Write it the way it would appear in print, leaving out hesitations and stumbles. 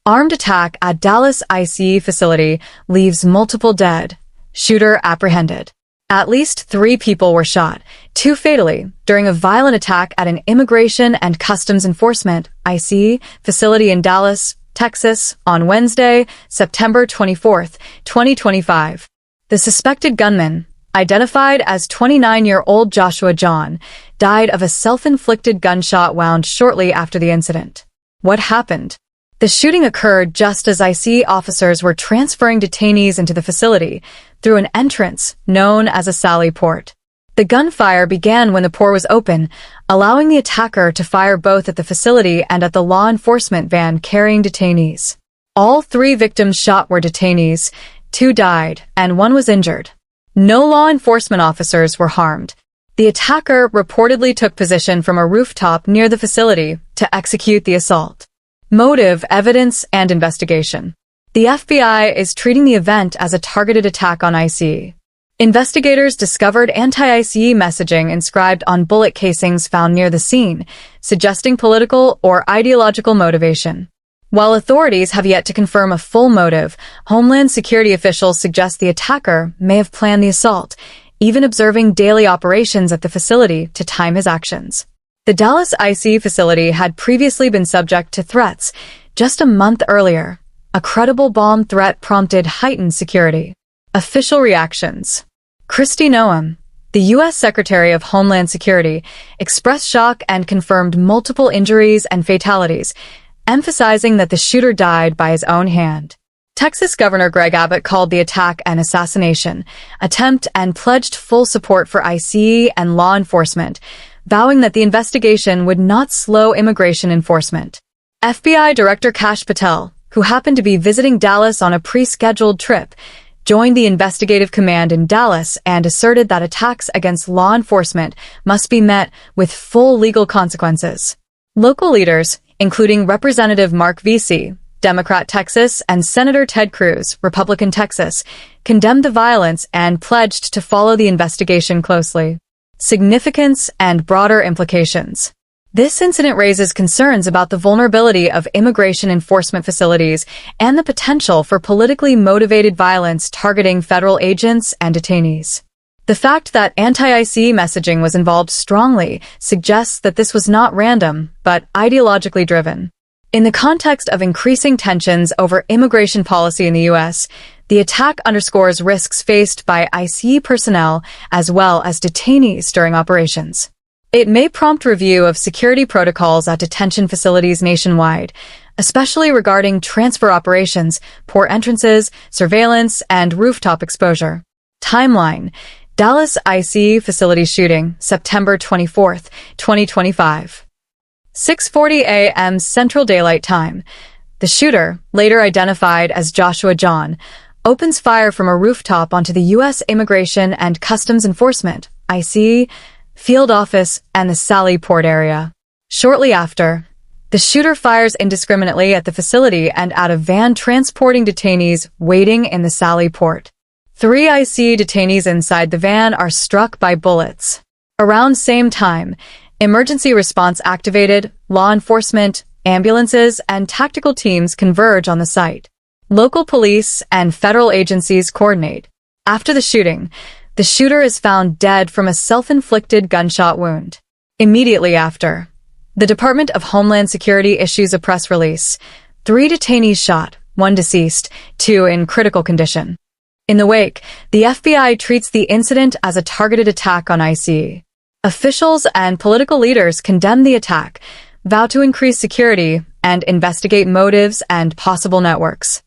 Armed attack at Dallas ICE facility leaves multiple dead. Shooter apprehended. At least 3 people were shot, 2 fatally, during a violent attack at an Immigration and Customs Enforcement (ICE) facility in Dallas, Texas, on Wednesday, September 24, 2025. The suspected gunman, identified as 29-year-old Joshua John, died of a self-inflicted gunshot wound shortly after the incident. What happened? The shooting occurred just as ICE officers were transferring detainees into the facility through an entrance known as a sally port. The gunfire began when the port was open, allowing the attacker to fire both at the facility and at the law enforcement van carrying detainees. All 3 victims shot were detainees, 2 died, and 1 was injured. No law enforcement officers were harmed. The attacker reportedly took position from a rooftop near the facility to execute the assault. Motive, evidence, and investigation. The FBI is treating the event as a targeted attack on ICE. Investigators discovered anti-ICE messaging inscribed on bullet casings found near the scene, suggesting political or ideological motivation. While authorities have yet to confirm a full motive, Homeland Security officials suggest the attacker may have planned the assault, even observing daily operations at the facility to time his actions. The Dallas ICE facility had previously been subject to threats. Just a month earlier, a credible bomb threat prompted heightened security. Official reactions. Kristi Noem, the U.S. Secretary of Homeland Security, expressed shock and confirmed multiple injuries and fatalities, emphasizing that the shooter died by his own hand. Texas Governor Greg Abbott called the attack an assassination attempt and pledged full support for ICE and law enforcement, vowing that the investigation would not slow immigration enforcement. FBI Director Kash Patel, who happened to be visiting Dallas on a pre-scheduled trip, joined the investigative command in Dallas and asserted that attacks against law enforcement must be met with full legal consequences. Local leaders, including Representative Mark Vesey, Democrat Texas, and Senator Ted Cruz, Republican Texas, condemned the violence and pledged to follow the investigation closely. Significance and broader implications. This incident raises concerns about the vulnerability of immigration enforcement facilities and the potential for politically motivated violence targeting federal agents and detainees. The fact that anti-ICE messaging was involved strongly suggests that this was not random, but ideologically driven. In the context of increasing tensions over immigration policy in the U.S., the attack underscores risks faced by ICE personnel as well as detainees during operations. It may prompt review of security protocols at detention facilities nationwide, especially regarding transfer operations, port entrances, surveillance, and rooftop exposure. Timeline: Dallas ICE facility shooting, September 24, 2025. 6:40 a.m. Central Daylight Time. The shooter, later identified as Joshua John, opens fire from a rooftop onto the U.S. Immigration and Customs Enforcement (ICE) field office and the Sally Port area. Shortly after, the shooter fires indiscriminately at the facility and at a van transporting detainees waiting in the Sally Port. 3 ICE detainees inside the van are struck by bullets. Around same time, emergency response activated, law enforcement, ambulances, and tactical teams converge on the site. Local police and federal agencies coordinate. After the shooting, the shooter is found dead from a self-inflicted gunshot wound. Immediately after, the Department of Homeland Security issues a press release. 3 detainees shot, 1 deceased, 2 in critical condition. In the wake, the FBI treats the incident as a targeted attack on ICE. Officials and political leaders condemn the attack, vow to increase security, and investigate motives and possible networks.